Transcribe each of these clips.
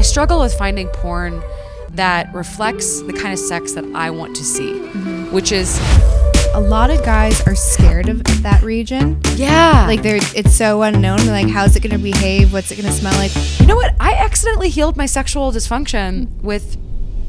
I struggle with finding porn that reflects the kind of sex that I want to see, which is... A lot of guys are scared of that region. Yeah. Like it's so unknown. They're like, how's it going to behave? What's it going to smell like? You know what? I accidentally healed my sexual dysfunction with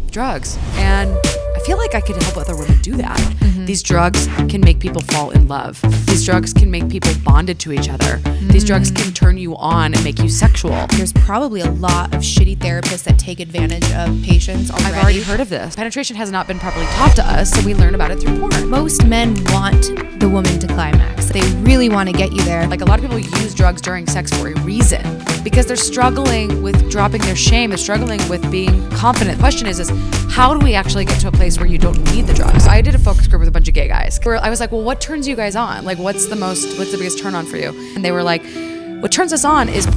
drugs. And I feel like I could help other women do that. These drugs can make people fall in love. These drugs can make people bonded to each other. These drugs can turn you on and make you sexual. There's probably a lot of shitty therapists that take advantage of patients already. I've already heard of this. Penetration has not been properly taught to us, so we learn about it through porn. Most men want the woman to climax. They really want to get you there. Like, a lot of people use drugs during sex for a reason, because they're struggling with dropping their shame. They're struggling with being confident. The question is how do we actually get to a place where you don't need the drugs? I did a focus group with a bunch of gay guys where I was like, well, what turns you guys on? Like, what's the biggest turn on for you? And they were like, what turns us on is...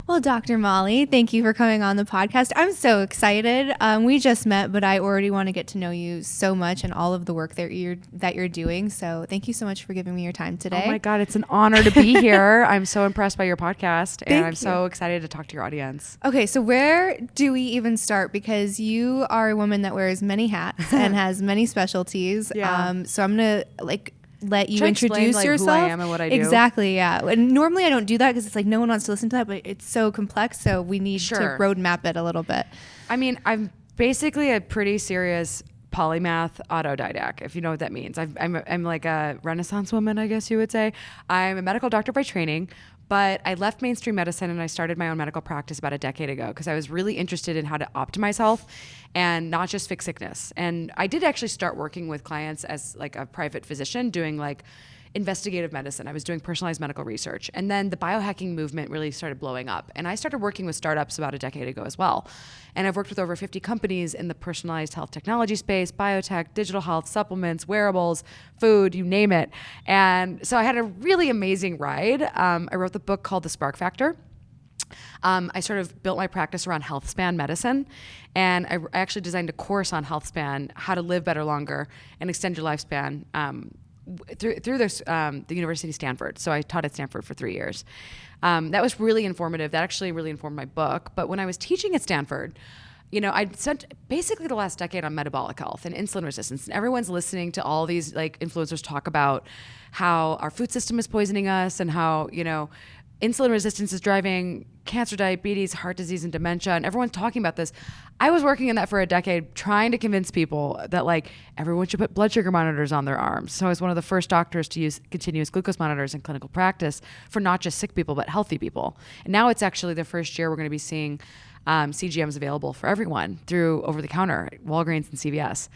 Well, Dr. Molly, thank you for coming on the podcast. I'm so excited. We just met, but I already want to get to know you so much and all of the work that you're doing. So thank you so much for giving me your time today. Oh my God, it's an honor to be here. I'm so impressed by your podcast, and I'm so excited to talk to your audience. Okay, so where do we even start? Because you are a woman that wears many hats and has many specialties. Yeah. So I'm going to let you introduce explain, yourself. Who I am and what I do. Exactly, yeah. And normally I don't do that because it's like no one wants to listen to that, but it's so complex, so we need to roadmap it a little bit. I mean, I'm basically a pretty serious polymath autodidact, if you know what that means. I'm like a Renaissance woman, I guess you would say. I'm a medical doctor by training, but I left mainstream medicine and I started my own medical practice about a decade ago because I was really interested in how to optimize health and not just fix sickness. And I did actually start working with clients as like a private physician doing like investigative medicine. I was doing personalized medical research. And then the biohacking movement really started blowing up. And I started working with startups about a decade ago as well. And I've worked with over 50 companies in the personalized health technology space, biotech, digital health, supplements, wearables, food, you name it. And so I had a really amazing ride. I wrote the book called The Spark Factor. I sort of built my practice around health span medicine, and I actually designed a course on health span, how to live better longer and extend your lifespan through the University of Stanford. So I taught at Stanford for 3 years. That was really informative. That actually really informed my book. But when I was teaching at Stanford, you know, I'd spent basically the last decade on metabolic health and insulin resistance. And everyone's listening to all these like influencers talk about how our food system is poisoning us and how, you know, insulin resistance is driving cancer, diabetes, heart disease, and dementia. And everyone's talking about this. I was working in that for a decade, trying to convince people that like everyone should put blood sugar monitors on their arms. So I was one of the first doctors to use continuous glucose monitors in clinical practice for not just sick people, but healthy people. And now it's actually the first year we're going to be seeing CGMs available for everyone through over-the-counter, Walgreens and CVS.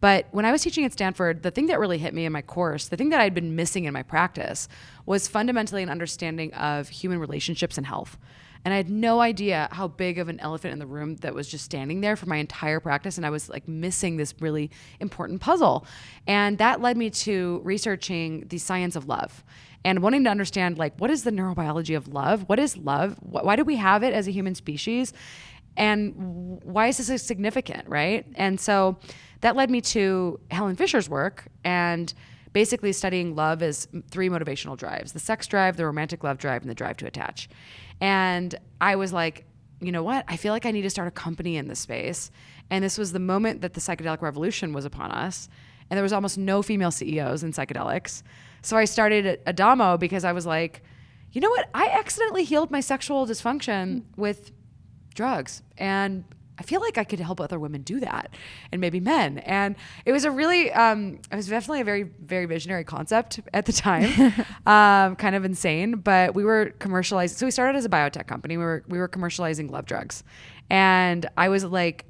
But when I was teaching at Stanford, the thing that really hit me in my course, the thing that I'd been missing in my practice, was fundamentally an understanding of human relationships and health. And I had no idea how big of an elephant in the room that was just standing there for my entire practice. And I was like missing this really important puzzle. And that led me to researching the science of love and wanting to understand, like, what is the neurobiology of love? What is love? Why do we have it as a human species? And why is this so significant, right? And so that led me to Helen Fisher's work and basically studying love as 3 motivational drives: the sex drive, the romantic love drive, and the drive to attach. And I was like, you know what? I feel like I need to start a company in this space. And this was the moment that the psychedelic revolution was upon us. And there was almost no female CEOs in psychedelics. So I started Adamo because I was like, you know what? I accidentally healed my sexual dysfunction with drugs. And I feel like I could help other women do that, and maybe men. And it was a really, it was definitely a very, very visionary concept at the time, kind of insane. But we were commercializing. So we started as a biotech company. We were commercializing love drugs, and I was like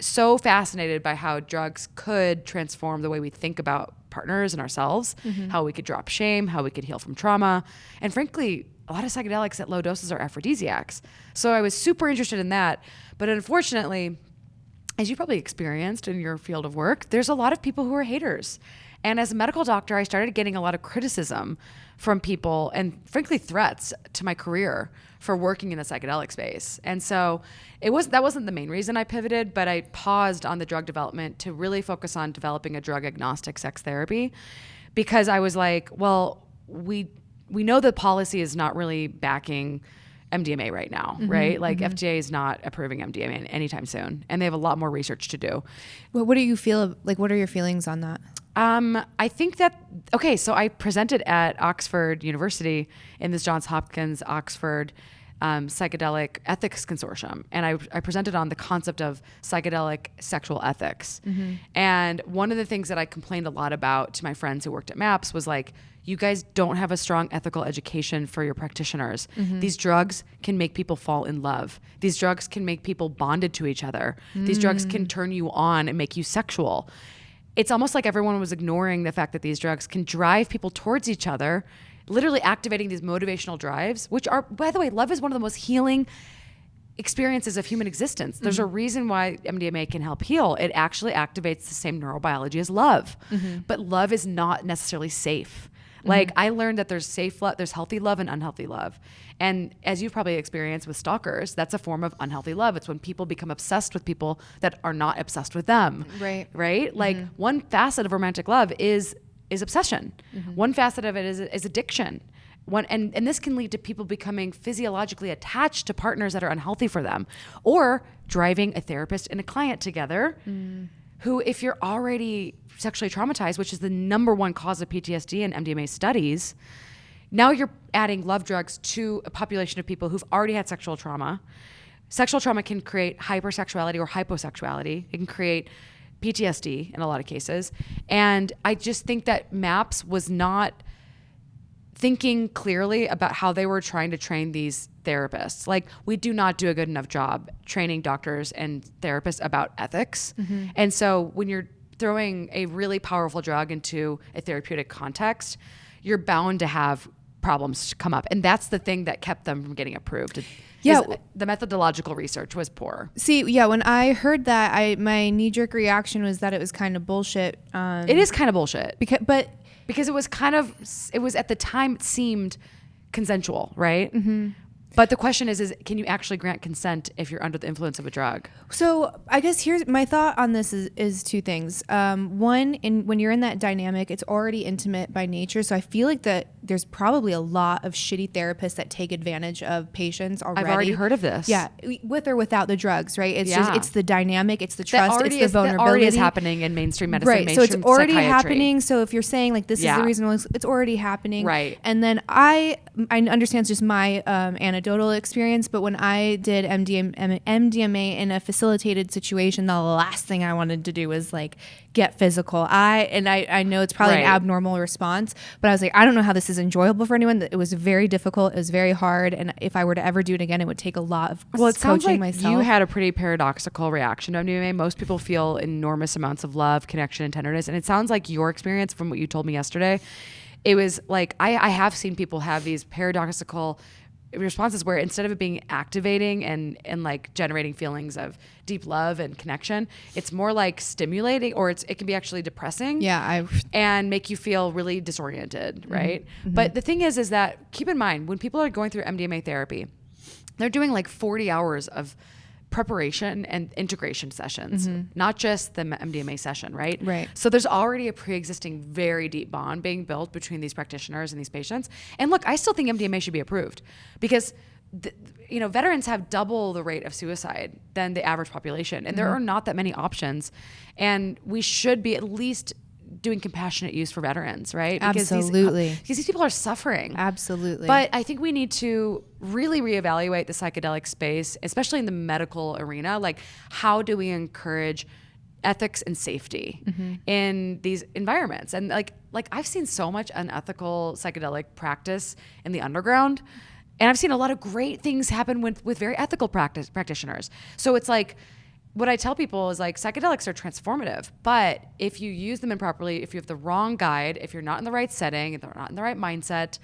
so fascinated by how drugs could transform the way we think about partners and ourselves, how we could drop shame, how we could heal from trauma, and frankly, a lot of psychedelics at low doses are aphrodisiacs. So I was super interested in that. But unfortunately, as you probably experienced in your field of work, there's a lot of people who are haters. And as a medical doctor, I started getting a lot of criticism from people and frankly threats to my career for working in the psychedelic space. And so that wasn't the main reason I pivoted, but I paused on the drug development to really focus on developing a drug agnostic sex therapy, because I was like, well, we we know the policy is not really backing MDMA right now, right? Like FDA is not approving MDMA anytime soon, and they have a lot more research to do. Well, what do you feel like? What are your feelings on that? I think that, okay, so I presented at Oxford University in this Johns Hopkins Oxford Psychedelic Ethics Consortium. And I presented on the concept of psychedelic sexual ethics. And one of the things that I complained a lot about to my friends who worked at MAPS was like, you guys don't have a strong ethical education for your practitioners. These drugs can make people fall in love. These drugs can make people bonded to each other. These drugs can turn you on and make you sexual. It's almost like everyone was ignoring the fact that these drugs can drive people towards each other, literally activating these motivational drives, which are, by the way, love is one of the most healing experiences of human existence. There's a reason why MDMA can help heal. It actually activates the same neurobiology as love. But love is not necessarily safe. Like I learned that there's safe love, there's healthy love and unhealthy love. And as you've probably experienced with stalkers, that's a form of unhealthy love. It's when people become obsessed with people that are not obsessed with them. Right? Like one facet of romantic love is obsession. One facet of it is addiction. And this can lead to people becoming physiologically attached to partners that are unhealthy for them, or driving a therapist and a client together who, if you're already sexually traumatized, which is the number one cause of PTSD in MDMA studies, now you're adding love drugs to a population of people who've already had sexual trauma. Sexual trauma can create hypersexuality or hyposexuality. It can create PTSD in a lot of cases. And I just think that MAPS was not thinking clearly about how they were trying to train these therapists. Like, we do not do a good enough job training doctors and therapists about ethics. And so when you're throwing a really powerful drug into a therapeutic context, you're bound to have problems come up. And that's the thing that kept them from getting approved. The methodological research was poor. See, when I heard that, my knee-jerk reaction was that it was kind of bullshit. It is kind of bullshit. Because it was at the time, it seemed consensual, right? But the question is can you actually grant consent if you're under the influence of a drug? So I guess here's my thought on this is two things. One, when you're in that dynamic, it's already intimate by nature. So I feel like that there's probably a lot of shitty therapists that take advantage of patients already. I've already heard of this. Yeah, with or without the drugs, right? It's just, it's the dynamic, it's the trust, it's the vulnerability. That already is happening in mainstream medicine, right? So it's already psychiatry. happening. So if you're saying like this is the reason, it's already happening, right? And then I understand it's just my anecdotal experience, but when I did MDMA in a facilitated situation, the last thing I wanted to do was like get physical. I know it's probably an abnormal response, but I was like, I don't know how this is enjoyable for anyone. It was very difficult. It was very hard. And if I were to ever do it again, it would take a lot of coaching myself. You had a pretty paradoxical reaction to MDMA. Most people feel enormous amounts of love, connection, and tenderness. And it sounds like your experience from what you told me yesterday, it was like, I have seen people have these paradoxical responses where instead of it being activating and like generating feelings of deep love and connection, it's more like stimulating, or it can be actually depressing and make you feel really disoriented, right? But the thing is that keep in mind, when people are going through MDMA therapy, they're doing like 40 hours of preparation and integration sessions, not just the MDMA session, right? Right. So there's already a pre-existing very deep bond being built between these practitioners and these patients. And look, I still think MDMA should be approved because veterans have double the rate of suicide than the average population, and there are not that many options. And we should be at least doing compassionate use for veterans, right? Absolutely. Because these people are suffering. Absolutely. But I think we need to really reevaluate the psychedelic space, especially in the medical arena. Like, how do we encourage ethics and safety in these environments? And like I've seen so much unethical psychedelic practice in the underground, and I've seen a lot of great things happen with very ethical practitioners. So it's like, what I tell people is like, psychedelics are transformative, but if you use them improperly, if you have the wrong guide, if you're not in the right setting, if they're not in the right mindset,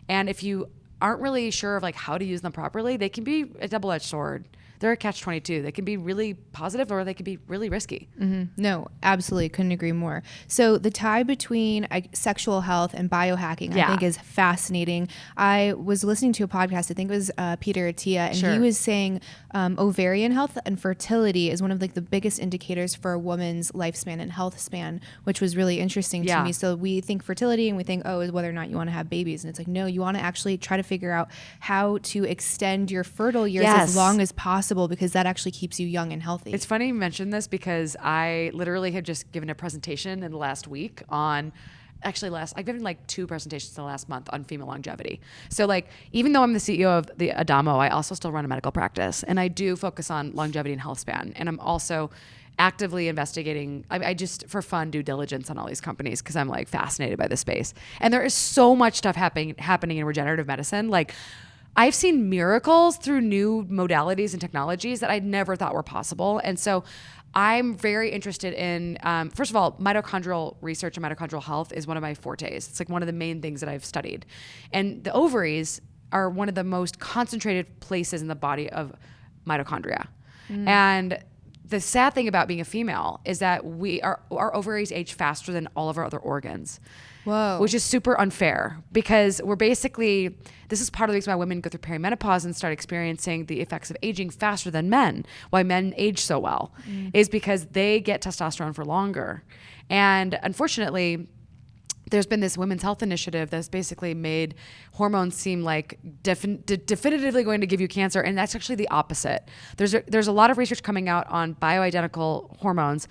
and if you aren't really sure of like how to use them properly, they can be a double-edged sword. they're a catch-22. They can be really positive or they can be really risky. No, absolutely. Couldn't agree more. So the tie between sexual health and biohacking, I think, is fascinating. I was listening to a podcast, I think it was Peter Attia, and he was saying ovarian health and fertility is one of like the biggest indicators for a woman's lifespan and health span, which was really interesting to me. So we think fertility and we think, is whether or not you want to have babies. And it's like, no, you want to actually try to figure out how to extend your fertile years as long as possible, because that actually keeps you young and healthy. It's funny you mentioned this because I literally had just given a presentation in the last week on I've given like 2 presentations in the last month on female longevity. So like, even though I'm the CEO of the Adamo, I also still run a medical practice, and I do focus on longevity and health span. And I'm also actively investigating. I just for fun due diligence on all these companies because I'm like fascinated by the space. And there is so much stuff happening in regenerative medicine. Like, I've seen miracles through new modalities and technologies that I never thought were possible. And so I'm very interested in, first of all, mitochondrial research and mitochondrial health is one of my fortes. It's like one of the main things that I've studied. And the ovaries are one of the most concentrated places in the body of mitochondria. And the sad thing about being a female is that our ovaries age faster than all of our other organs. Whoa. Which is super unfair because this is part of the reason why women go through perimenopause and start experiencing the effects of aging faster than men. Why men age so well is because they get testosterone for longer. And unfortunately, there's been this women's health initiative that's basically made hormones seem like definitively going to give you cancer, and that's actually the opposite. There's a lot of research coming out on bioidentical hormones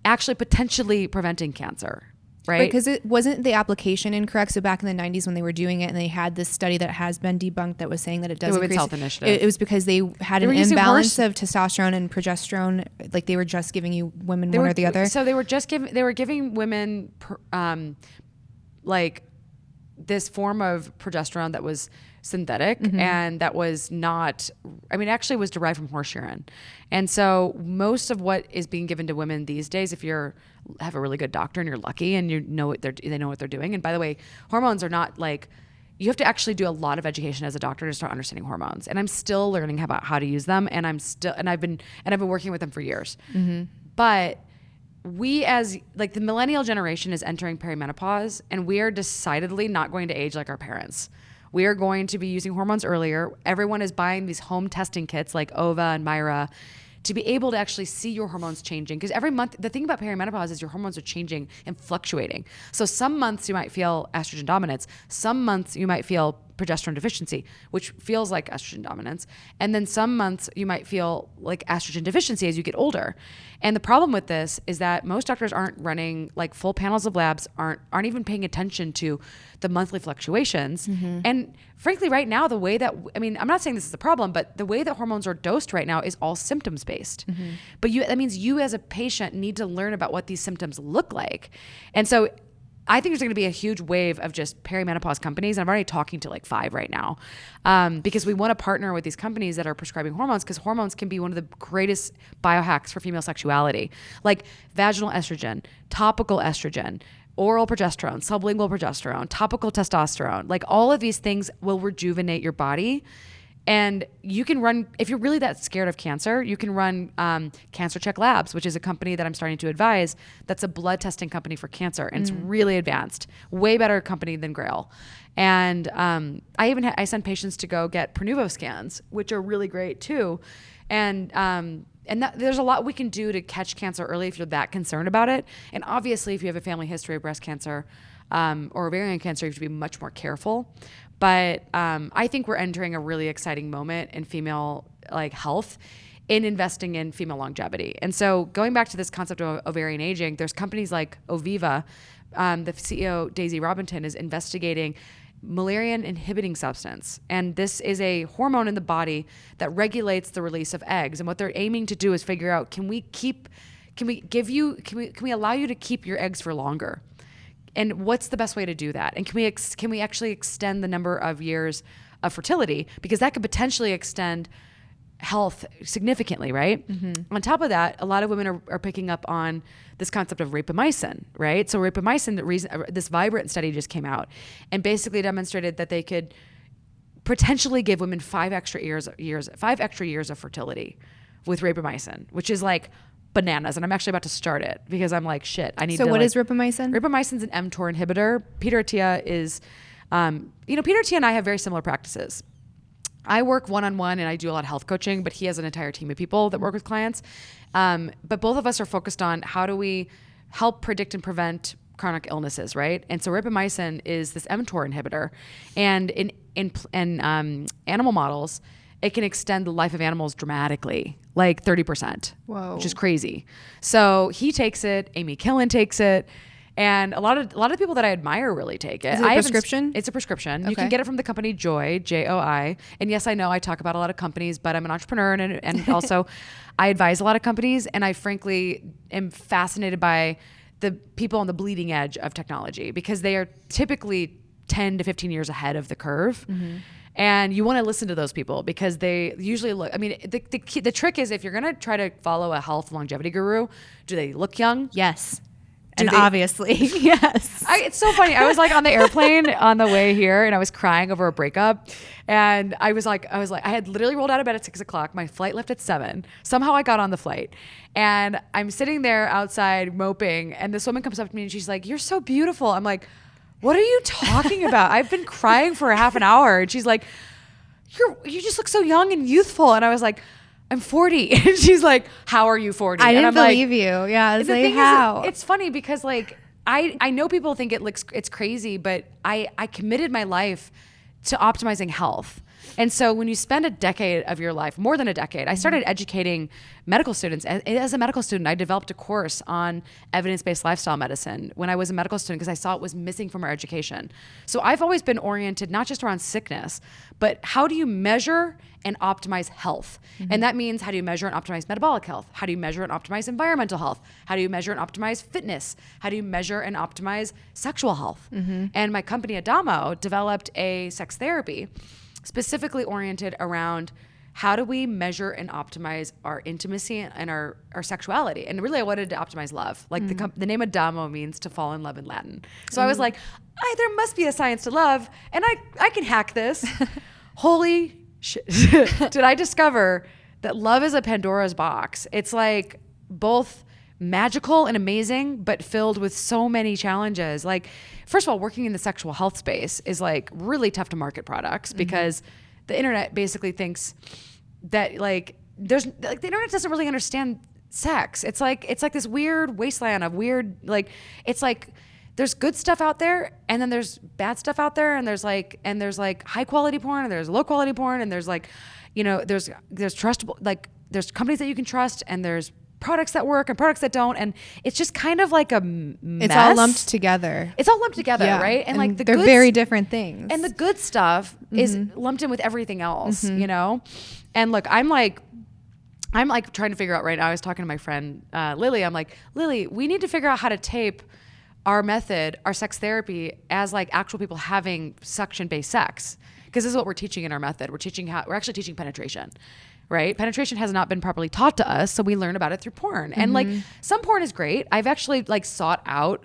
actually potentially preventing cancer. Right? Because it wasn't the application incorrect. So back in the 90s when they were doing it and they had this study that has been debunked that was saying that it does Women's increase. Health Initiative. It was because they had an imbalance of testosterone and progesterone. Like they were just giving you women one or the other. So they were giving women like this form of progesterone that was synthetic and that was not, actually was derived from horse urine. And so most of what is being given to women these days, if you have a really good doctor and you're lucky and they know what they're doing. And by the way, hormones are not like, you have to actually do a lot of education as a doctor to start understanding hormones. And I'm still learning about how to use them. And I've been working with them for years. But we as like the millennial generation is entering perimenopause, and we are decidedly not going to age like our parents. We are going to be using hormones earlier. Everyone is buying these home testing kits like Ova and Myra to be able to actually see your hormones changing. Because every month, the thing about perimenopause is your hormones are changing and fluctuating. So some months you might feel estrogen dominance. Some months you might feel progesterone deficiency, which feels like estrogen dominance. And then some months you might feel like estrogen deficiency as you get older. And the problem with this is that most doctors aren't running like full panels of labs, aren't even paying attention to the monthly fluctuations. And frankly, right now, the way that, I'm not saying this is a problem, but the way that hormones are dosed right now is all symptoms based. But that means you as a patient need to learn about what these symptoms look like. And so I think there's going to be a huge wave of just perimenopause companies. I'm already talking to like 5 right now because we want to partner with these companies that are prescribing hormones, because hormones can be one of the greatest biohacks for female sexuality, like vaginal estrogen, topical estrogen, oral progesterone, sublingual progesterone, topical testosterone. Like all of these things will rejuvenate your body. And you can run, if you're really that scared of cancer, you can run Cancer Check Labs, which is a company that I'm starting to advise. That's a blood testing company for cancer. And it's really advanced, way better company than Grail. And I send patients to go get Pronuvo scans, which are really great too. And there's a lot we can do to catch cancer early if you're that concerned about it. And obviously, if you have a family history of breast cancer or ovarian cancer, you have to be much more careful. But I think we're entering a really exciting moment in female health in investing in female longevity. And so going back to this concept of ovarian aging, there's companies like Oviva. The CEO, Daisy Robinson, is investigating Müllerian inhibiting substance. And this is a hormone in the body that regulates the release of eggs. And what they're aiming to do is figure out, can we allow you to keep your eggs for longer? And what's the best way to do that? And can we actually extend the number of years of fertility? Because that could potentially extend health significantly, right? On top of that, a lot of women are picking up on this concept of rapamycin, right? So rapamycin, this Vibrant study just came out and basically demonstrated that they could potentially give women 5 extra years of fertility with rapamycin, which is like bananas. And I'm actually about to start it because I'm like, shit, I need to. So what like, is rapamycin? Rapamycin is an mTOR inhibitor. Peter Attia is, Peter Attia and I have very similar practices. I work one-on-one and I do a lot of health coaching, but he has an entire team of people that work with clients. But both of us are focused on how do we help predict and prevent chronic illnesses, right? And so rapamycin is this mTOR inhibitor, and in animal models, it can extend the life of animals dramatically, like 30%, Whoa. which is crazy. So he takes it, Amy Killen takes it, and a lot of people that I admire really take it. Is it a prescription? It's a prescription. Okay. You can get it from the company Joy, Joi. And yes, I know I talk about a lot of companies, but I'm an entrepreneur and also I advise a lot of companies, and I frankly am fascinated by the people on the bleeding edge of technology because they are typically 10 to 15 years ahead of the curve. Mm-hmm. And you want to listen to those people because they usually look, I mean, the trick is if you're going to try to follow a health longevity guru, do they look young? Yes. Obviously, yes. It's so funny. I was like on the airplane on the way here and I was crying over a breakup. And I had literally rolled out of bed at 6 o'clock. My flight left at 7. Somehow I got on the flight and I'm sitting there outside moping. And this woman comes up to me and she's like, "You're so beautiful." I'm like, "What are you talking about? I've been crying for a half an hour." And she's like, you just look so young and youthful. And I was like, "I'm 40. And she's like, "How are you 40? I and didn't I'm believe like, you. Yeah, I was the like, thing how? Is, it's funny because like I know people think it's crazy, but I committed my life to optimizing health. And so when you spend a decade of your life, more than a decade, I started educating medical students. As a medical student, I developed a course on evidence-based lifestyle medicine when I was a medical student because I saw it was missing from our education. So I've always been oriented not just around sickness, but how do you measure and optimize health? Mm-hmm. And that means how do you measure and optimize metabolic health? How do you measure and optimize environmental health? How do you measure and optimize fitness? How do you measure and optimize sexual health? Mm-hmm. And my company Adamo developed a sex therapy specifically oriented around how do we measure and optimize our intimacy and our sexuality. And really I wanted to optimize love. Like the name Adamo means to fall in love in Latin. So I was like, there must be a science to love and I can hack this. Holy shit. Did I discover that love is a Pandora's box? It's like both magical and amazing, but filled with so many challenges. Like, first of all, working in the sexual health space is like really tough to market products because the internet basically thinks that like the internet doesn't really understand sex. It's like this weird wasteland of weird, like, it's like there's good stuff out there and then there's bad stuff out there and there's like high quality porn and there's low quality porn and there's like, there's trustable, like there's companies that you can trust and there's products that work and products that don't, and it's just kind of like a mess. It's all lumped together. Yeah. Right? And like they're very different things. And the good stuff is lumped in with everything else, And look, I'm like trying to figure out right now. I was talking to my friend Lily. I'm like, "Lily, we need to figure out how to tape our method, our sex therapy, as like actual people having suction-based sex, because this is what we're teaching in our method. We're actually teaching penetration." Right? Penetration has not been properly taught to us, so we learn about it through porn. And like some porn is great. I've actually like sought out,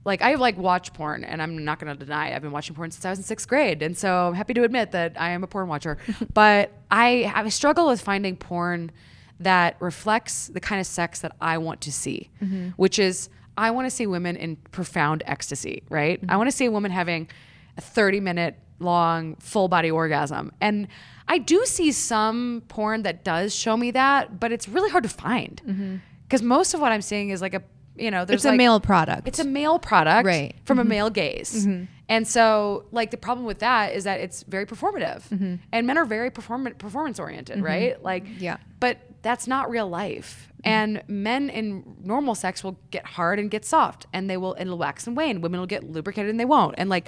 like I like watch porn, and I'm not going to deny it. I've been watching porn since I was in 6th grade, and so I'm happy to admit that I am a porn watcher. But I have a struggle with finding porn that reflects the kind of sex that I want to see, which is I want to see women in profound ecstasy. Right? I want to see a woman having a 30-minute long full body orgasm. And I do see some porn that does show me that, but it's really hard to find because most of what I'm seeing is like it's a male product. It's a male product, right, from a male gaze. And so like the problem with that is that it's very performative and men are very performance oriented, right? Like, yeah, but that's not real life. And men in normal sex will get hard and get soft and it'll wax and wane. Women will get lubricated and they won't. And like,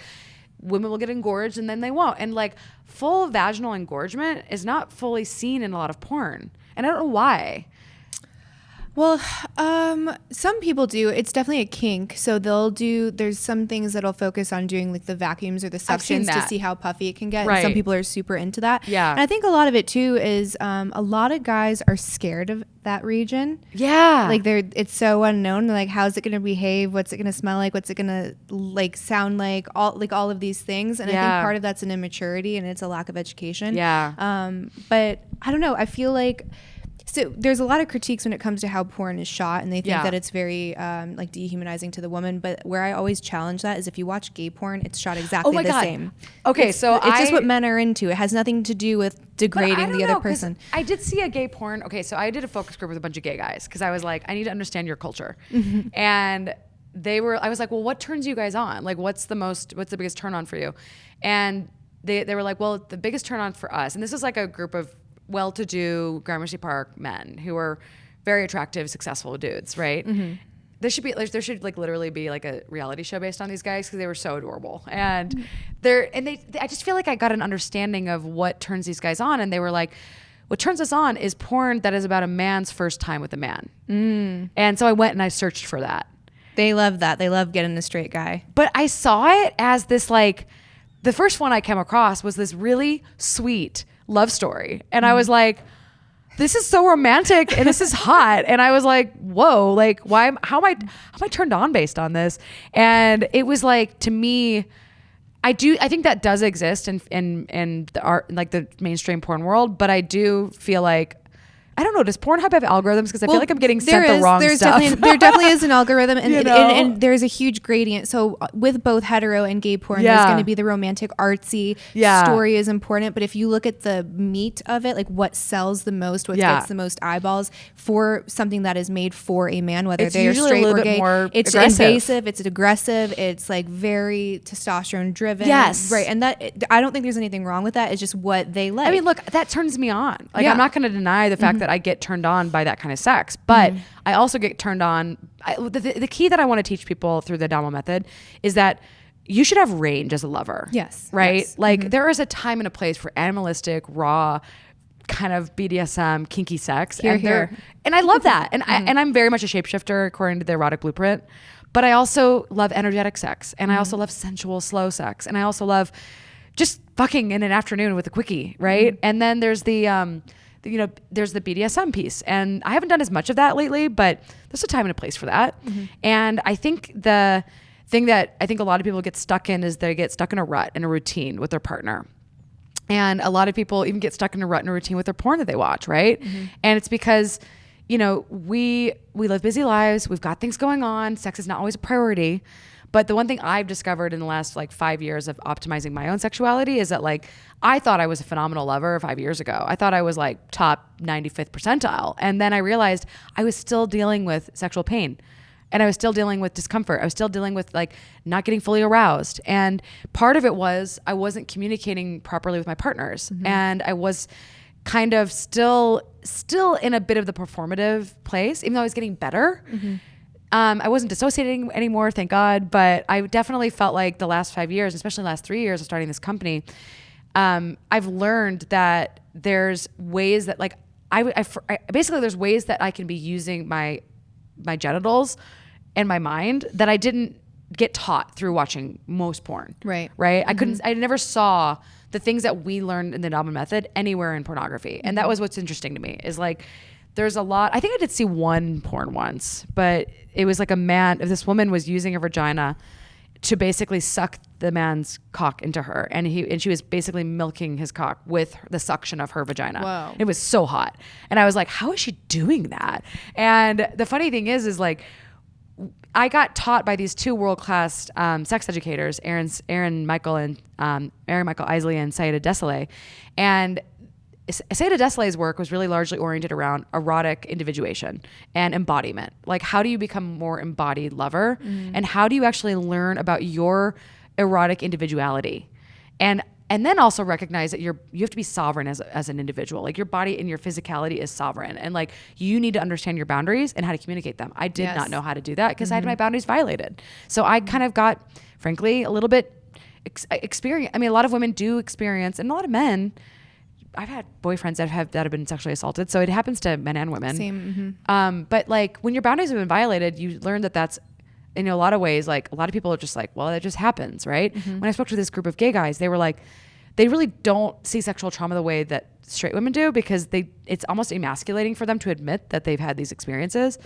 women will get engorged and then they won't. And like full vaginal engorgement is not fully seen in a lot of porn. And I don't know why. Well, some people do. It's definitely a kink. So there's some things that'll focus on doing like the vacuums or the suctions to see how puffy it can get. Right. And some people are super into that. Yeah. And I think a lot of it too is a lot of guys are scared of that region. Yeah. Like it's so unknown. Like, how's it going to behave? What's it going to smell like? What's it going to like sound like? All of these things. And I think part of that's an immaturity and it's a lack of education. Yeah. But I don't know. I feel like, so there's a lot of critiques when it comes to how porn is shot, and they think that it's very like dehumanizing to the woman. But where I always challenge that is if you watch gay porn, it's shot exactly the same. Okay, it's just what men are into. It has nothing to do with degrading the other person. I did see a gay porn. Okay, so I did a focus group with a bunch of gay guys because I was like, I need to understand your culture, and I was like, well, what turns you guys on? Like, what's the biggest turn on for you? And they were like, well, the biggest turn on for us, and this is like a group of well-to-do Gramercy Park men who are very attractive, successful dudes, right? There should like literally be like a reality show based on these guys because they were so adorable, and I just feel like I got an understanding of what turns these guys on, and they were like, what turns us on is porn that is about a man's first time with a man, and so I went and I searched for that. They love that. They love getting a straight guy, but I saw it as this like, the first one I came across was this really sweet love story. And I was like, this is so romantic and this is hot. And I was like, whoa, like how am I turned on based on this? And it was like, to me, I think that does exist in the art, like the mainstream porn world, but I do feel like, I don't know, does Pornhub have algorithms? Because I feel like I'm getting sent the wrong stuff. There definitely is an algorithm, and, and there's a huge gradient. So with both hetero and gay porn, there's going to be the romantic, artsy story is important. But if you look at the meat of it, like what sells the most, what gets the most eyeballs for something that is made for a man, whether they are straight or gay, it's invasive, it's aggressive, it's like very testosterone driven. Yes. Right. And that, I don't think there's anything wrong with that. It's just what they like. I mean, look, that turns me on. Like, I'm not going to deny the fact that I get turned on by that kind of sex, but I also get turned on. The key that I want to teach people through the Adamo method is that you should have range as a lover. Yes. Right? Yes. Like there is a time and a place for animalistic, raw, kind of BDSM, kinky sex. And I love that. And I'm very much a shapeshifter according to the erotic blueprint, but I also love energetic sex, and I also love sensual, slow sex, and I also love just fucking in an afternoon with a quickie, right? And then there's there's the BDSM piece, and I haven't done as much of that lately, but there's a time and a place for that. And I think the thing that I think a lot of people get stuck in is they get stuck in a rut and a routine with their partner. And a lot of people even get stuck in a rut and a routine with their porn that they watch, right? And it's because, we live busy lives, we've got things going on, sex is not always a priority. But the one thing I've discovered in the last 5 years of optimizing my own sexuality is that I thought I was a phenomenal lover 5 years ago. I thought I was top 95th percentile. And then I realized I was still dealing with sexual pain, and I was still dealing with discomfort. I was still dealing with not getting fully aroused. And part of it was I wasn't communicating properly with my partners. And I was kind of still in a bit of the performative place, even though I was getting better. I wasn't dissociating anymore, thank God, but I definitely felt like the last 5 years, especially the last 3 years of starting this company, I've learned that there's ways that basically there's ways that I can be using my genitals and my mind that I didn't get taught through watching most porn. Right. I never saw the things that we learned in the Adamo method anywhere in pornography. And that was what's interesting to me is there's a lot. I think I did see one porn once, but it was this woman was using her vagina to basically suck the man's cock into her, and she was basically milking his cock with the suction of her vagina. Wow. It was so hot. And I was like, how is she doing that? And the funny thing is I got taught by these two world-class sex educators, Aaron Michael Isley and Sayeda Desolé. And Sayeda Desolé's work was really largely oriented around erotic individuation and embodiment. How do you become a more embodied lover? And how do you actually learn about your erotic individuality? And then also recognize that you have to be sovereign as an individual. Your body and your physicality is sovereign. And you need to understand your boundaries and how to communicate them. I did not know how to do that because I had my boundaries violated. So I kind of got, frankly, a little bit experience. I mean, a lot of women do experience, and a lot of men, boyfriends that have been sexually assaulted. So it happens to men and women. Same. Mm-hmm. But like when your boundaries have been violated, you learn that that's in a lot of ways, like a lot of people are just like, well, it just happens, right? Mm-hmm. When I spoke to this group of gay guys, they were like, they really don't see sexual trauma the way that straight women do, because it's almost emasculating for them to admit that they've had these experiences,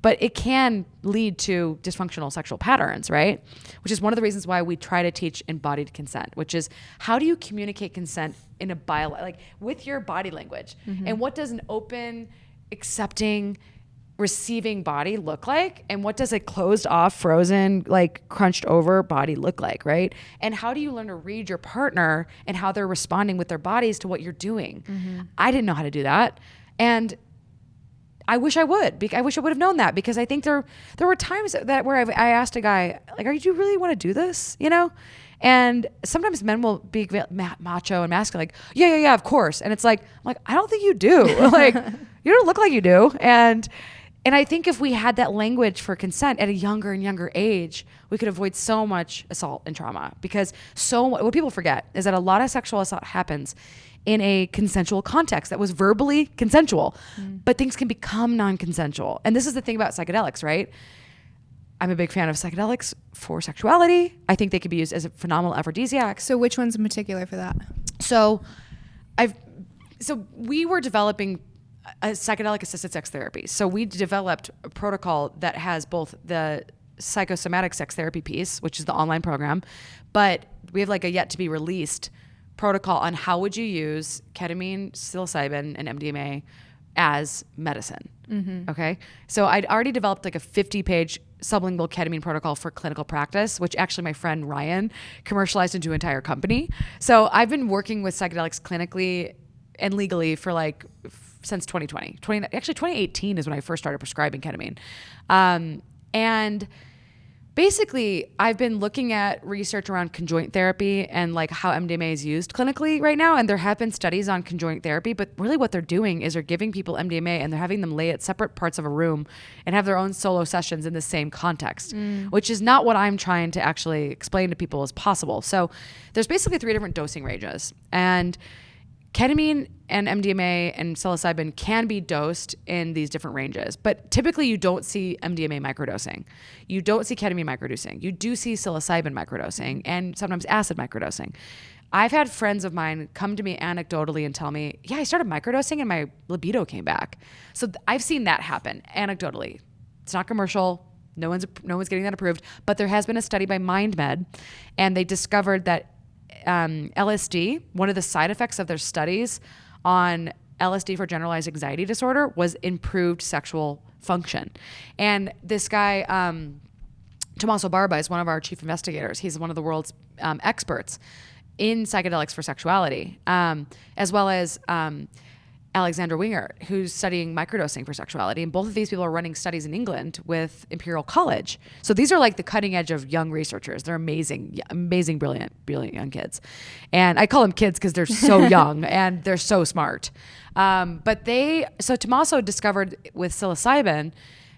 but it can lead to dysfunctional sexual patterns, right? Which is one of the reasons why we try to teach embodied consent, which is how do you communicate consent in a with your body language? Mm-hmm. And what does an open, accepting, receiving body look like, and what does a closed off, frozen, like crunched over body look like, right? And how do you learn to read your partner and how they're responding with their bodies to what you're doing? Mm-hmm. I didn't know how to do that, and I wish I would. I wish I would have known that, because I think there were times that where I asked a guy, like, "Are you really want to do this?" You know. And sometimes men will be macho and masculine, like, yeah, of course. And it's like, I don't think you do. Like, you don't look like you do. And I think if we had that language for consent at a younger and younger age, we could avoid so much assault and trauma. Because what people forget is that a lot of sexual assault happens in a consensual context that was verbally consensual, but things can become non-consensual. And this is the thing about psychedelics, right? I'm a big fan of psychedelics for sexuality. I think they could be used as a phenomenal aphrodisiac. So which ones in particular for that? So we were developing a psychedelic assisted sex therapy. So we developed a protocol that has both the psychosomatic sex therapy piece, which is the online program, but we have like a yet to be released protocol on how would you use ketamine, psilocybin, and MDMA as medicine. Mm-hmm. Okay. So I'd already developed like a 50-page sublingual ketamine protocol for clinical practice, which actually my friend Ryan commercialized into an entire company. So I've been working with psychedelics clinically and legally for since 2020. 2018 is when I first started prescribing ketamine. And basically, I've been looking at research around conjoint therapy and like how MDMA is used clinically right now. And there have been studies on conjoint therapy, but really what they're doing is they're giving people MDMA and they're having them lay at separate parts of a room and have their own solo sessions in the same context, which is not what I'm trying to actually explain to people as possible. So there's basically 3 different dosing ranges, and ketamine and MDMA and psilocybin can be dosed in these different ranges, but typically you don't see MDMA microdosing. You don't see ketamine microdosing. You do see psilocybin microdosing and sometimes acid microdosing. I've had friends of mine come to me anecdotally and tell me, yeah, I started microdosing and my libido came back. So I've seen that happen anecdotally. It's not commercial. No one's getting that approved, but there has been a study by MindMed, and they discovered that LSD, one of the side effects of their studies on LSD for generalized anxiety disorder was improved sexual function. And this guy, Tommaso Barba, is one of our chief investigators. He's one of the world's experts in psychedelics for sexuality, as well as Alexander Winger, who's studying microdosing for sexuality. And both of these people are running studies in England with Imperial College. So these are like the cutting edge of young researchers. They're amazing, brilliant young kids. And I call them kids because they're so young and they're so smart. So Tommaso discovered with psilocybin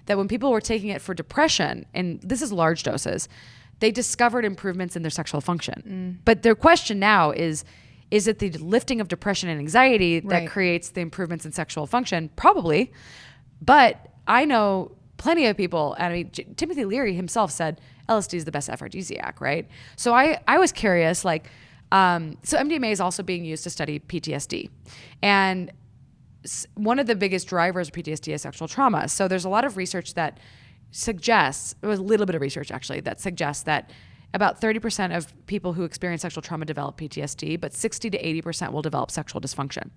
that when people were taking it for depression, and this is large doses, they discovered improvements in their sexual function. But their question now is it the lifting of depression and anxiety that creates the improvements in sexual function? Probably. But I know plenty of people, and I mean, Timothy Leary himself said LSD is the best aphrodisiac, right? So I was curious, so MDMA is also being used to study PTSD. And one of the biggest drivers of PTSD is sexual trauma. So there's a lot of research that suggests, there was a little bit of research actually, that suggests that about 30% of people who experience sexual trauma develop PTSD, but 60 to 80% will develop sexual dysfunction.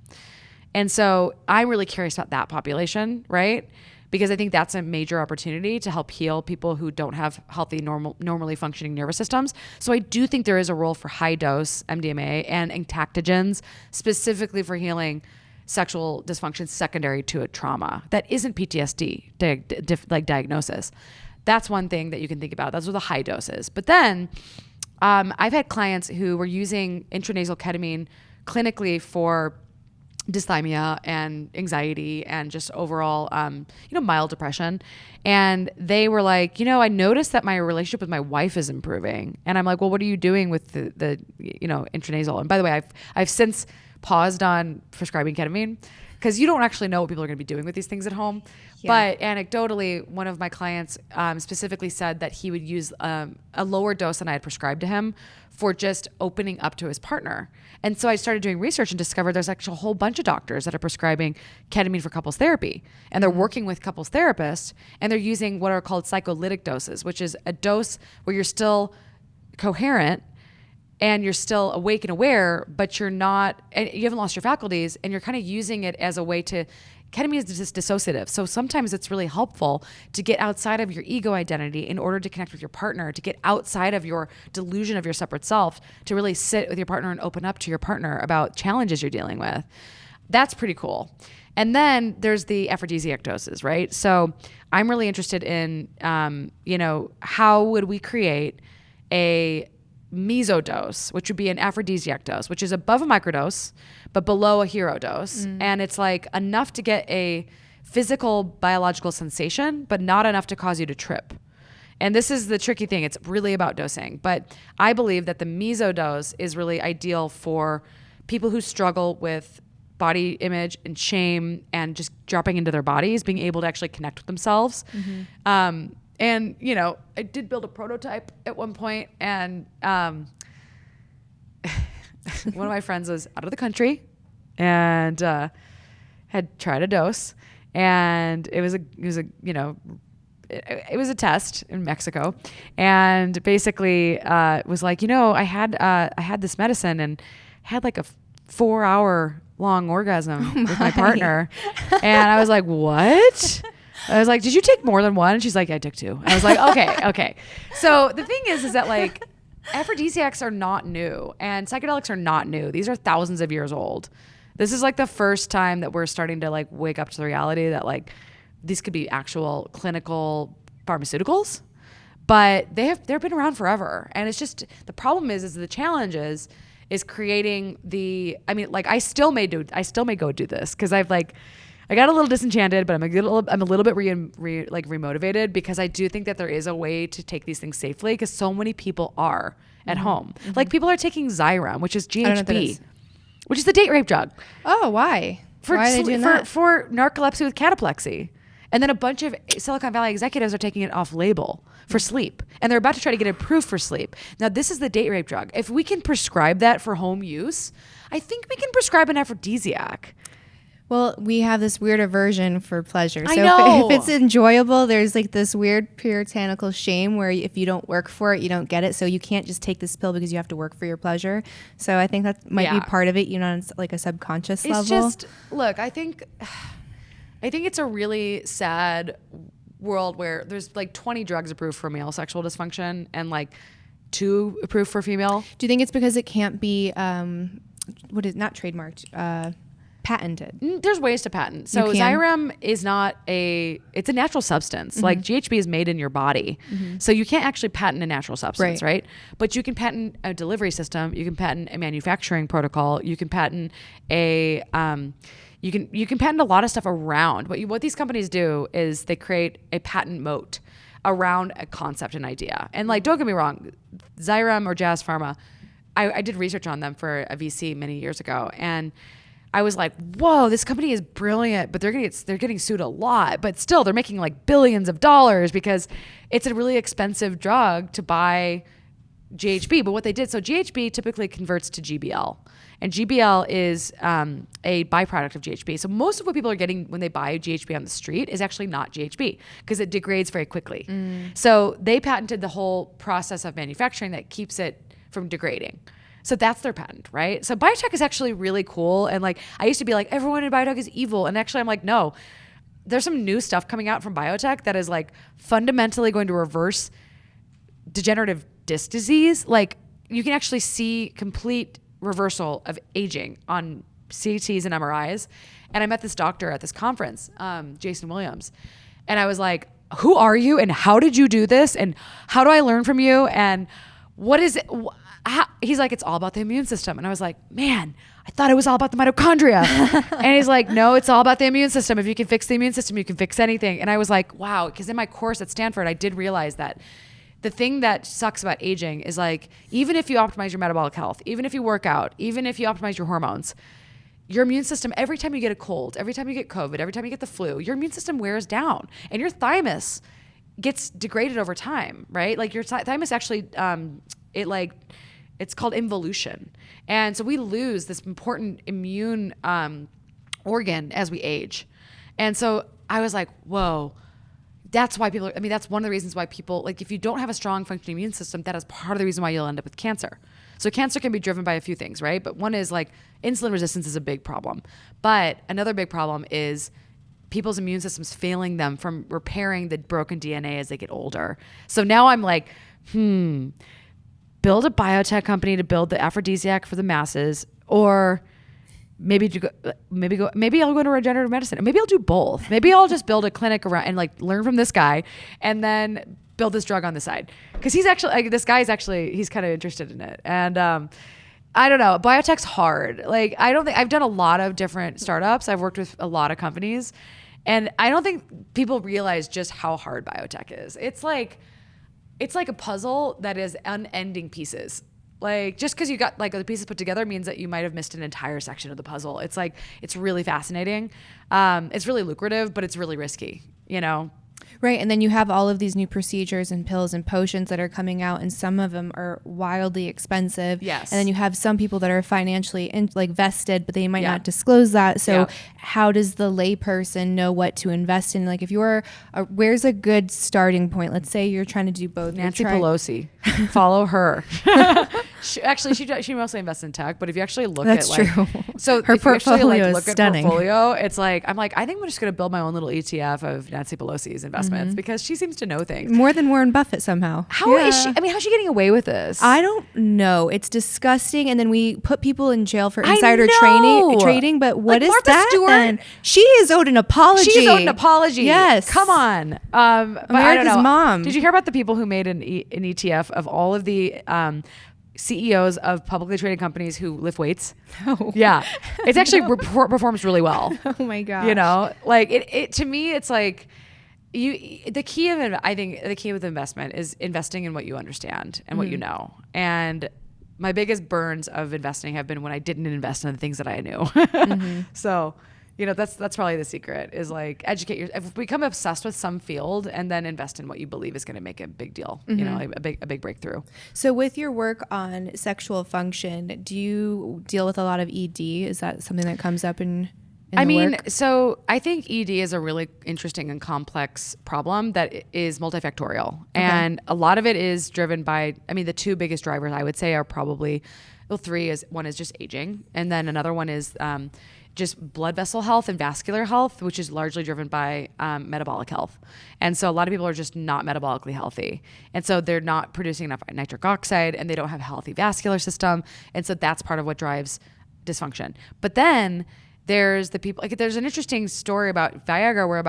And so I'm really curious about that population, right? Because I think that's a major opportunity to help heal people who don't have healthy, normally functioning nervous systems. So I do think there is a role for high dose MDMA and entactogens specifically for healing sexual dysfunction secondary to a trauma that isn't PTSD diagnosis. That's one thing that you can think about. Those are the high doses. But then I've had clients who were using intranasal ketamine clinically for dysthymia and anxiety and just overall, mild depression. And they were like, I noticed that my relationship with my wife is improving. And I'm like, well, what are you doing with the intranasal? And by the way, I've since paused on prescribing ketamine because you don't actually know what people are going to be doing with these things at home. Yeah. But anecdotally, one of my clients specifically said that he would use a lower dose than I had prescribed to him for just opening up to his partner. And so I started doing research and discovered there's actually a whole bunch of doctors that are prescribing ketamine for couples therapy. And they're working with couples therapists, and they're using what are called psycholytic doses, which is a dose where you're still coherent and you're still awake and aware, but you're not, and you haven't lost your faculties, and you're kind of using it as a way to, ketamine is just dissociative. So sometimes it's really helpful to get outside of your ego identity in order to connect with your partner, to get outside of your delusion of your separate self, to really sit with your partner and open up to your partner about challenges you're dealing with. That's pretty cool. And then there's the aphrodisiac doses, right? So I'm really interested in, how would we create a mesodose, which would be an aphrodisiac dose, which is above a microdose, but below a hero dose. And it's like enough to get a physical biological sensation, but not enough to cause you to trip. And this is the tricky thing. It's really about dosing. But I believe that the mesodose is really ideal for people who struggle with body image and shame and just dropping into their bodies, being able to actually connect with themselves. And, I did build a prototype at one point, and one of my friends was out of the country and had tried a dose, and it was a test in Mexico, and basically was like, I had this medicine and had like a 4-hour long orgasm with my partner. And I was like, what? I was like, did you take more than one? And she's like, I took 2. I was like, okay. So the thing is that like aphrodisiacs are not new and psychedelics are not new. These are thousands of years old. This is like the first time that we're starting to like wake up to the reality that like these could be actual clinical pharmaceuticals, but they've been around forever. And it's just, the problem is the challenge is creating I still may go do this because I got a little disenchanted, but I'm a little bit remotivated because I do think that there is a way to take these things safely because so many people are at home. Like people are taking Xyrem, which is GHB, which is the date rape drug. Oh, why? Why are they doing that? For narcolepsy with cataplexy. And then a bunch of Silicon Valley executives are taking it off label for sleep. And they're about to try to get it approved for sleep. Now, this is the date rape drug. If we can prescribe that for home use, I think we can prescribe an aphrodisiac. Well, we have this weird aversion for pleasure. I So know. if it's enjoyable, there's like this weird puritanical shame where if you don't work for it, you don't get it. So you can't just take this pill because you have to work for your pleasure. So I think that might be part of it, on like a subconscious level. It's just, look, I think it's a really sad world where there's like 20 drugs approved for male sexual dysfunction and like 2 approved for female. Do you think it's because it can't be, not trademarked, patented? There's ways to patent. So Xyrem is it's a natural substance. Like GHB is made in your body. So you can't actually patent a natural substance, right? But you can patent a delivery system. You can patent a manufacturing protocol. You can patent you can patent a lot of stuff around. What these companies do is they create a patent moat around a concept and idea. And like, don't get me wrong, Xyrem or Jazz Pharma, I did research on them for a VC many years ago, and I was like, whoa, this company is brilliant, but they're getting sued a lot. But still, they're making like billions of dollars because it's a really expensive drug to buy GHB. But what they did, so GHB typically converts to GBL. And GBL is a byproduct of GHB. So most of what people are getting when they buy GHB on the street is actually not GHB because it degrades very quickly. So they patented the whole process of manufacturing that keeps it from degrading. So that's their patent, right? So Biotech is actually really cool. And like, I used to be like, everyone in Biotech is evil. And actually I'm like, no, there's some new stuff coming out from Biotech that is like fundamentally going to reverse degenerative disc disease. Like you can actually see complete reversal of aging on CTs and MRIs. And I met this doctor at this conference, Jason Williams. And I was like, who are you? And how did you do this? And how do I learn from you? And what is it? He's like, it's all about the immune system. And I was like, man, I thought it was all about the mitochondria. And he's like, no, it's all about the immune system. If you can fix the immune system, you can fix anything. And I was like, wow, because in my course at Stanford, I did realize that the thing that sucks about aging is like, even if you optimize your metabolic health, even if you work out, even if you optimize your hormones, your immune system, every time you get a cold, every time you get COVID, every time you get the flu, your immune system wears down and your thymus gets degraded over time, right? Like your thymus actually, it's called involution. And so we lose this important immune organ as we age. And so I was like, whoa, that's why that's one of the reasons why people, like if you don't have a strong functioning immune system, that is part of the reason why you'll end up with cancer. So cancer can be driven by a few things, right? But one is like insulin resistance is a big problem. But another big problem is people's immune systems failing them from repairing the broken DNA as they get older. So now I'm like, build a biotech company to build the aphrodisiac for the masses, or maybe I'll go into regenerative medicine, or maybe I'll do both. Maybe I'll just build a clinic around and like learn from this guy, and then build this drug on the side. Because he's actually he's kind of interested in it. And I don't know, biotech's hard. Like I've done a lot of different startups. I've worked with a lot of companies, and I don't think people realize just how hard biotech is. It's like a puzzle that is unending pieces. Like just because you got like the pieces put together means that you might have missed an entire section of the puzzle. It's like, it's really fascinating. It's really lucrative, but it's really risky, you know? Right. And then you have all of these new procedures and pills and potions that are coming out, and some of them are wildly expensive. Yes. And then you have some people that are financially vested, but they might not disclose that. So how does the layperson know what to invest in? Like if where's a good starting point? Let's say you're trying to do both. Nancy Pelosi. Follow her. She mostly invests in tech, but if you actually look That's at true. So her portfolio is stunning. It's like, I think I'm just going to build my own little ETF of Nancy Pelosi's investments because she seems to know things. More than Warren Buffett somehow. How is she? I mean, how's she getting away with this? I don't know. It's disgusting. And then we put people in jail for insider trading. But what is Martha that Stewart, then? She is owed an apology. She's owed an apology. Yes. Come on. But I don't know. Mom. Did you hear about the people who made an ETF of all of the CEOs of publicly traded companies who lift weights? No. Yeah. It's actually performs really well. Oh my gosh. You know, like it to me, it's like the key with investment is investing in what you understand and what you know. And my biggest burns of investing have been when I didn't invest in the things that I knew. So, you know, that's probably the secret, is like educate yourself, become obsessed with some field, and then invest in what you believe is going to make a big deal, you know, like a big breakthrough. So with your work on sexual function, do you deal with a lot of ED? Is that something that comes up in work? So I think ED is a really interesting and complex problem that is multifactorial. Okay. And a lot of it is driven by, the two biggest drivers I would say are probably, one is just aging. And then another one is just blood vessel health and vascular health, which is largely driven by metabolic health. And so a lot of people are just not metabolically healthy. And so they're not producing enough nitric oxide, and they don't have a healthy vascular system. And so that's part of what drives dysfunction. But then there's the people, like there's an interesting story about Viagra where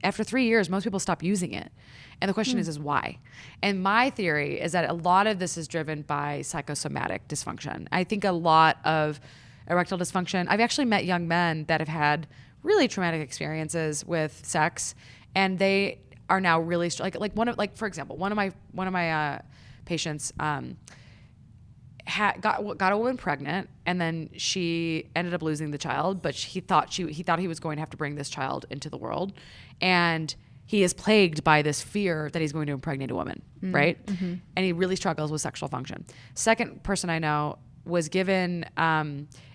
after 3 years, most people stop using it. And the question is why? And my theory is that a lot of this is driven by psychosomatic dysfunction. I think a lot of erectile dysfunction. I've actually met young men that have had really traumatic experiences with sex, and they are now really for example, one of my patients got a woman pregnant, and then she ended up losing the child, but he thought he was going to have to bring this child into the world, and he is plagued by this fear that he's going to impregnate a woman, right? Mm-hmm. And he really struggles with sexual function. Second person I know was given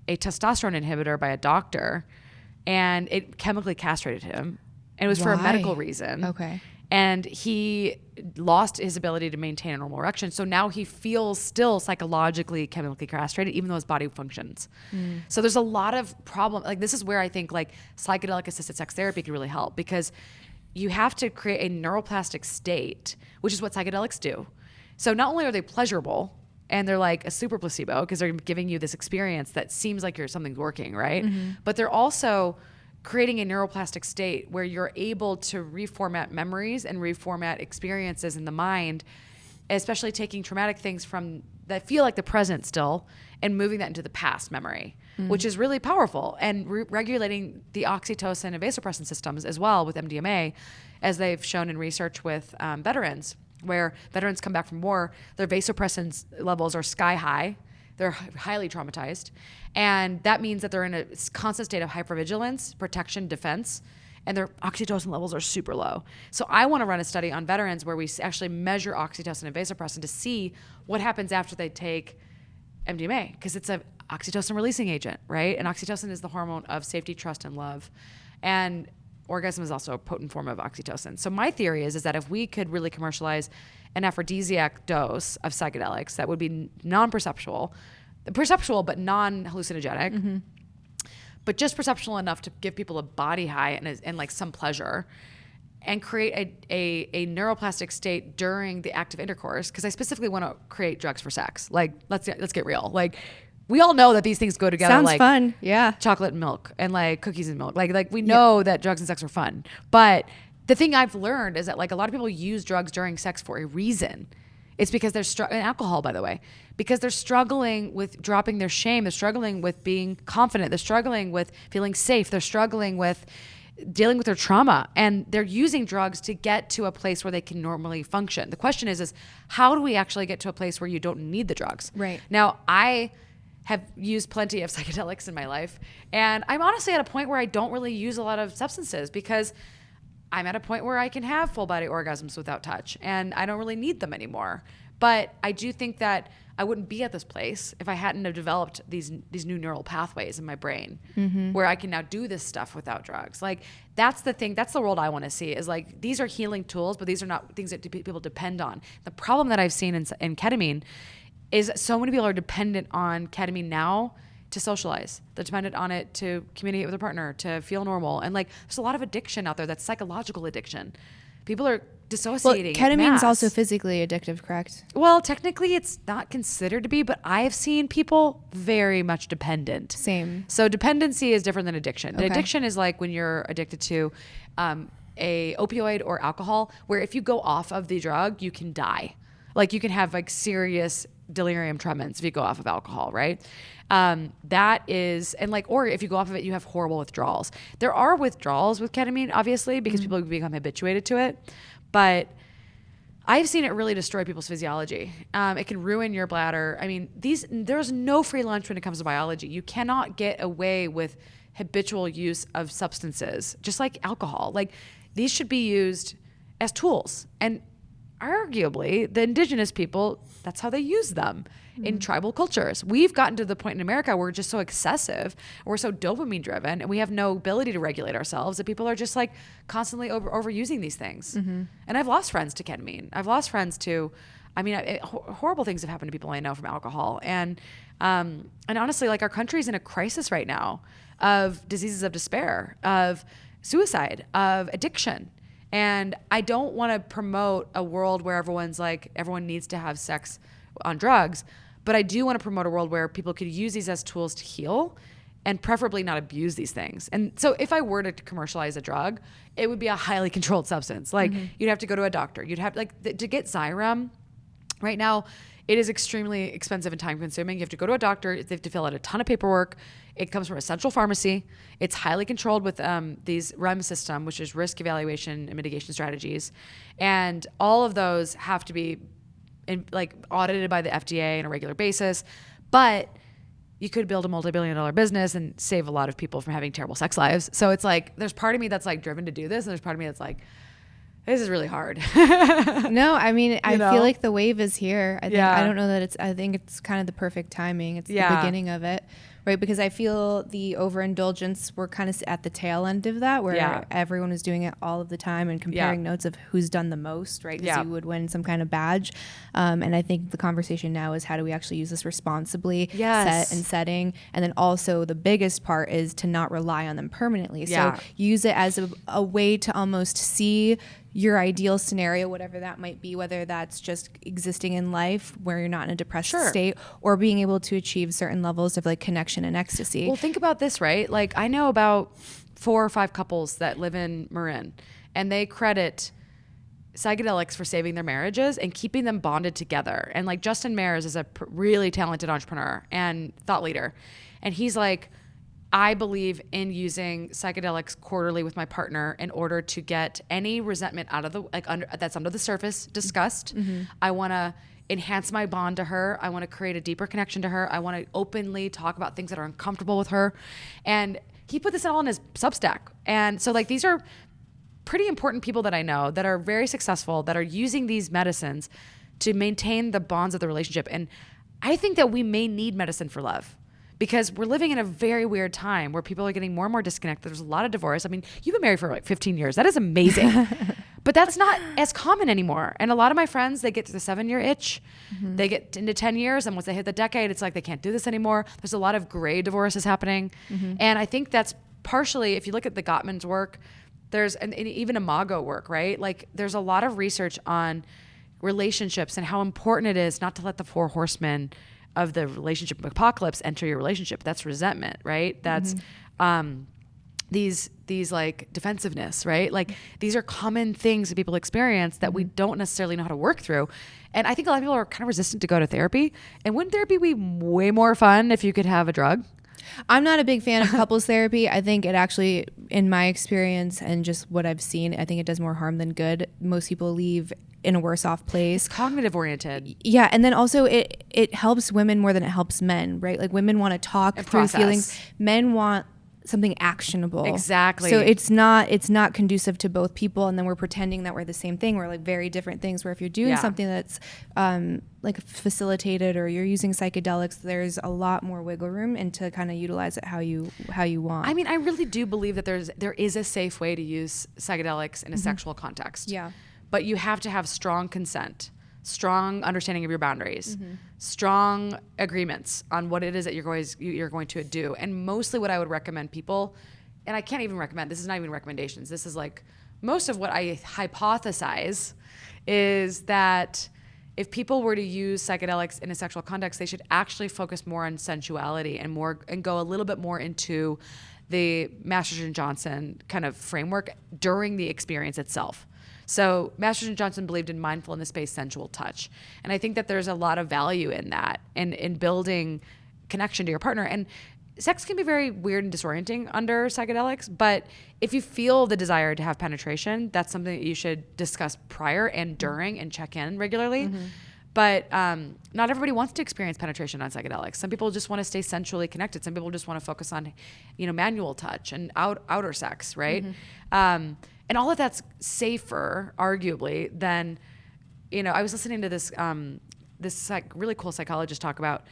a testosterone inhibitor by a doctor, and it chemically castrated him. And it was for a medical reason. Okay. And he lost his ability to maintain a normal erection. So now he feels still psychologically chemically castrated, even though his body functions. So there's a lot of problem. Like this is where I think like psychedelic assisted sex therapy can really help, because you have to create a neuroplastic state, which is what psychedelics do. So not only are they pleasurable, and they're like a super placebo because they're giving you this experience that seems like something's working, right? Mm-hmm. But they're also creating a neuroplastic state where you're able to reformat memories and reformat experiences in the mind, especially taking traumatic things that feel like the present still and moving that into the past memory, which is really powerful, and regulating the oxytocin and vasopressin systems as well with MDMA, as they've shown in research with veterans, where veterans come back from war, their vasopressin levels are sky high. They're highly traumatized. And that means that they're in a constant state of hypervigilance, protection, defense, and their oxytocin levels are super low. So I want to run a study on veterans where we actually measure oxytocin and vasopressin to see what happens after they take MDMA, because it's a oxytocin releasing agent, right? And oxytocin is the hormone of safety, trust, and love. And orgasm is also a potent form of oxytocin. So my theory is that if we could really commercialize an aphrodisiac dose of psychedelics that would be perceptual, but non-hallucinogenic, but just perceptual enough to give people a body high and like some pleasure, and create a neuroplastic state during the act of intercourse. Because I specifically want to create drugs for sex. Like, let's get real. Like, we all know that these things go together. Sounds like fun. Yeah. Chocolate and milk and like cookies and milk. Like we know that drugs and sex are fun. But the thing I've learned is that like a lot of people use drugs during sex for a reason. It's because they're and alcohol, by the way, because they're struggling with dropping their shame. They're struggling with being confident. They're struggling with feeling safe. They're struggling with dealing with their trauma, and they're using drugs to get to a place where they can normally function. The question is how do we actually get to a place where you don't need the drugs? Right. Now, I have used plenty of psychedelics in my life, and I'm honestly at a point where I don't really use a lot of substances because I'm at a point where I can have full body orgasms without touch, and I don't really need them anymore. But I do think that I wouldn't be at this place if I hadn't have developed these new neural pathways in my brain where I can now do this stuff without drugs. Like, that's the thing. That's the world I want to see, is like, these are healing tools, but these are not things that people depend on. The problem that I've seen in ketamine is so many people are dependent on ketamine now to socialize. They're dependent on it to communicate with their partner, to feel normal. And like, there's a lot of addiction out there that's psychological addiction. People are dissociating. Well, ketamine's also physically addictive, correct? Well, technically it's not considered to be, but I've seen people very much dependent. Same. So dependency is different than addiction. Okay. Addiction is like when you're addicted to a opioid or alcohol, where if you go off of the drug, you can die. Like, you can have like serious delirium tremens if you go off of alcohol, right? That is, and like, or if you go off of it, you have horrible withdrawals. There are withdrawals with ketamine, obviously, because people become habituated to it. But I've seen it really destroy people's physiology. It can ruin your bladder. I mean, there's no free lunch when it comes to biology. You cannot get away with habitual use of substances, just like alcohol. Like, these should be used as tools. And arguably, the indigenous people, that's how they use them in tribal cultures. We've gotten to the point in America where we're just so excessive, we're so dopamine driven, and we have no ability to regulate ourselves, that people are just like constantly overusing these things. And I've lost friends to ketamine. I've lost friends to, horrible things have happened to people I know from alcohol. And honestly, like, our country's in a crisis right now of diseases of despair, of suicide, of addiction. And I don't want to promote a world where everyone needs to have sex on drugs, but I do want to promote a world where people could use these as tools to heal, and preferably not abuse these things. And so if I were to commercialize a drug, it would be a highly controlled substance. Like, you'd have to go to a doctor. You'd have to get Xyrem right now. It is extremely expensive and time consuming. You have to go to a doctor. They have to fill out a ton of paperwork. It comes from a central pharmacy. It's highly controlled with these REM system, which is risk evaluation and mitigation strategies. And all of those have to be audited by the FDA on a regular basis. But you could build a multi-billion-dollar business and save a lot of people from having terrible sex lives. So it's like, there's part of me that's like driven to do this, and there's part of me that's like, this is really hard. No, I mean, I feel like the wave is here. I don't know that I think it's kind of the perfect timing. It's the beginning of it, right? Because I feel the overindulgence, we're kind of at the tail end of that, where everyone is doing it all of the time and comparing notes of who's done the most, right? Because you would win some kind of badge. And I think the conversation now is, how do we actually use this responsibly, set and setting? And then also the biggest part is to not rely on them permanently. So use it as a way to almost see your ideal scenario, whatever that might be, whether that's just existing in life where you're not in a depressed state, or being able to achieve certain levels of like connection and ecstasy. Well, think about this, right? Like, I know about 4 or 5 couples that live in Marin, and they credit psychedelics for saving their marriages and keeping them bonded together. And like, Justin Mares is a really talented entrepreneur and thought leader. And he's like, I believe in using psychedelics quarterly with my partner in order to get any resentment out of that's under the surface discussed. I want to enhance my bond to her. I want to create a deeper connection to her. I want to openly talk about things that are uncomfortable with her. And he put this all in his Substack. And so like, these are pretty important people that I know that are very successful, that are using these medicines to maintain the bonds of the relationship. And I think that we may need medicine for love, because we're living in a very weird time where people are getting more and more disconnected. There's a lot of divorce. I mean, you've been married for like 15 years. That is amazing. But that's not as common anymore. And a lot of my friends, they get to the 7-year itch. They get into 10 years. And once they hit the decade, it's like they can't do this anymore. There's a lot of gray divorces happening. And I think that's partially, if you look at the Gottman's work, there's and even Imago work, right? Like there's a lot of research on relationships and how important it is not to let the 4 horsemen of the relationship apocalypse enter your relationship. That's resentment, right? That's these like defensiveness, right? Like these are common things that people experience that we don't necessarily know how to work through. And I think a lot of people are kind of resistant to go to therapy. And wouldn't therapy be way more fun if you could have a drug? I'm not a big fan of couples therapy. I think it actually, in my experience and just what I've seen, I think it does more harm than good. Most people leave in a worse off place. It's cognitive oriented. Yeah. And then also it helps women more than it helps men, right? Like women want to talk And through process. feelings. Men want something actionable. Exactly. So it's not conducive to both people. And then we're pretending that we're the same thing. We're like very different things, where if you're doing something that's like facilitated, or you're using psychedelics, there's a lot more wiggle room and to kind of utilize it how you want. I mean, I really do believe that there is a safe way to use psychedelics in a sexual context. Yeah. But you have to have strong consent, strong understanding of your boundaries, strong agreements on what it is that you're going to do. And mostly what I would recommend people, and I can't even recommend, this is not even recommendations, this is like most of what I hypothesize is that if people were to use psychedelics in a sexual context, they should actually focus more on sensuality and go a little bit more into the Masterson Johnson kind of framework during the experience itself. So Masterson Johnson believed in mindfulness-based sensual touch. And I think that there's a lot of value in that, and in building connection to your partner. And sex can be very weird and disorienting under psychedelics, but if you feel the desire to have penetration, that's something that you should discuss prior and during and check in regularly. But not everybody wants to experience penetration on psychedelics. Some people just want to stay sensually connected. Some people just want to focus on, manual touch and outer sex, right? And all of that's safer, arguably, than, I was listening to this really cool psychologist talk about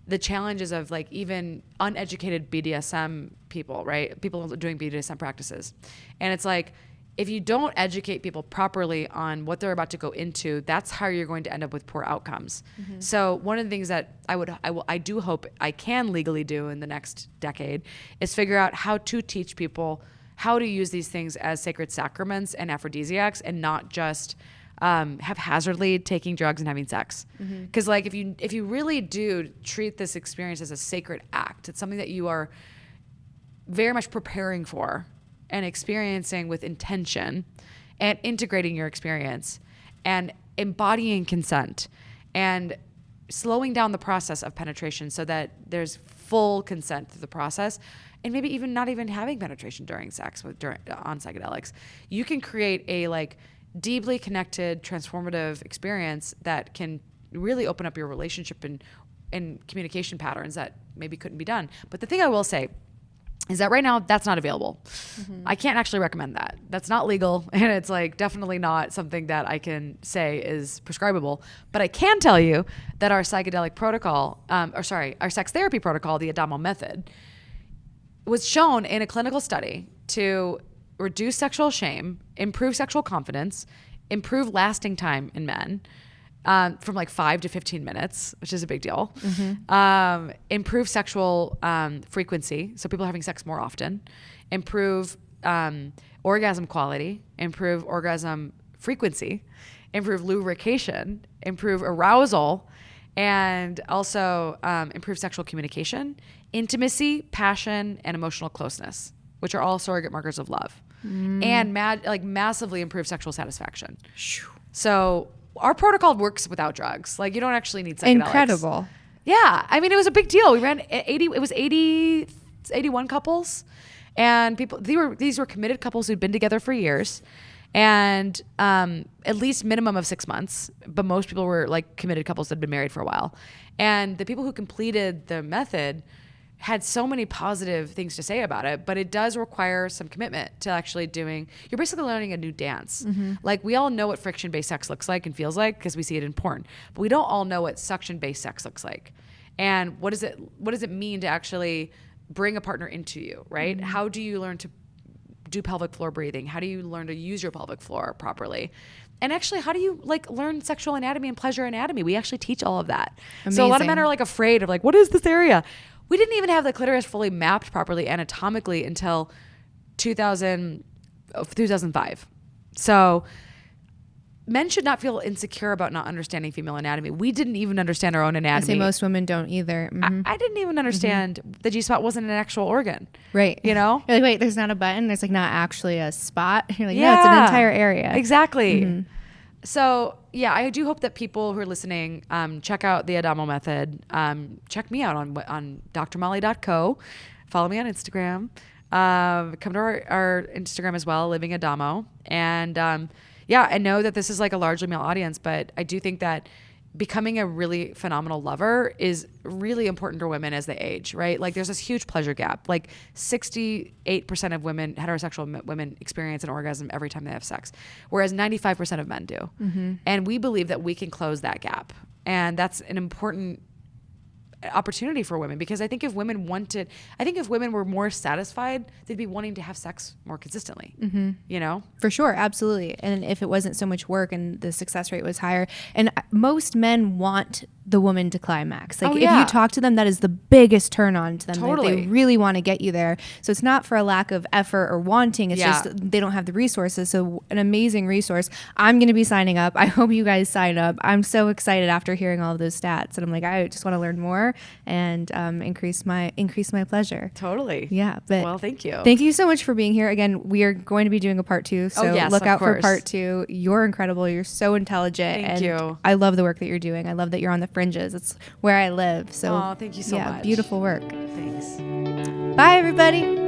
the challenges of like even uneducated BDSM people, right? People doing BDSM practices. And it's like, if you don't educate people properly on what they're about to go into, that's how you're going to end up with poor outcomes. So one of the things that I do hope I can legally do in the next decade is figure out how to teach people how to use these things as sacred sacraments and aphrodisiacs, and not just haphazardly taking drugs and having sex. Because like if you really do treat this experience as a sacred act, it's something that you are very much preparing for and experiencing with intention, and integrating your experience and embodying consent and slowing down the process of penetration so that there's full consent through the process. And maybe even not even having penetration during sex on psychedelics, you can create a like deeply connected, transformative experience that can really open up your relationship and communication patterns that maybe couldn't be done. But the thing I will say is that right now that's not available. I can't actually recommend that. That's not legal, and it's like definitely not something that I can say is prescribable. But I can tell you that our psychedelic protocol, our sex therapy protocol, the Adamo method, was shown in a clinical study to reduce sexual shame, improve sexual confidence, improve lasting time in men from like 5 to 15 minutes, which is a big deal. Improve sexual frequency, so people are having sex more often. Improve orgasm quality, improve orgasm frequency, improve lubrication, improve arousal, and also improve sexual communication, intimacy, passion, and emotional closeness, which are all surrogate markers of love, and massively improve sexual satisfaction. So our protocol works without drugs. Like, you don't actually need psychedelics. Incredible. Yeah. I mean, it was a big deal. We ran 81 couples, and these were committed couples who'd been together for years. And at least minimum of 6 months, but most people were like committed couples that had been married for a while. And the people who completed the method had so many positive things to say about it, but it does require some commitment to actually doing, you're basically learning a new dance. Like we all know what friction-based sex looks like and feels like because we see it in porn, but we don't all know what suction-based sex looks like. And what does it mean to actually bring a partner into you, right? How do you learn to do pelvic floor breathing? How do you learn to use your pelvic floor properly? And actually, how do you like learn sexual anatomy and pleasure anatomy? We actually teach all of that. Amazing. So a lot of men are like afraid of like, what is this area? We didn't even have the clitoris fully mapped properly anatomically until 2005. So men should not feel insecure about not understanding female anatomy. We didn't even understand our own anatomy. I say most women don't either. I didn't even understand the G-spot wasn't an actual organ. Right. You know? You're like, wait, there's not a button. There's like not actually a spot. You're like, no, it's an entire area. Exactly. So yeah, I do hope that people who are listening check out the Adamo method. Check me out on drmolly.co. Follow me on Instagram. Come to our Instagram as well, Living Adamo. And yeah, I know that this is like a largely male audience, but I do think that becoming a really phenomenal lover is really important for women as they age, right? Like there's this huge pleasure gap. Like 68% of women, heterosexual women, experience an orgasm every time they have sex, whereas 95% of men do. And we believe that we can close that gap. And that's an important opportunity for women, because I think if women were more satisfied, they'd be wanting to have sex more consistently, you know? For sure, absolutely. And if it wasn't so much work and the success rate was higher, and most men want the woman to climax. Like if you talk to them, that is the biggest turn on to them. Totally. They really want to get you there. So it's not for a lack of effort or wanting. It's just they don't have the resources. So an amazing resource. I'm going to be signing up. I hope you guys sign up. I'm so excited after hearing all of those stats. And I'm like, I just want to learn more and increase my pleasure. Totally. Yeah. But well, thank you. Thank you so much for being here. Again, we are going to be doing a part 2. So look out for part 2. You're incredible. You're so intelligent. Thank you. I love the work that you're doing. I love that you're on the fringes. It's where I live. So thank you so much. Beautiful work. Thanks. Bye, everybody.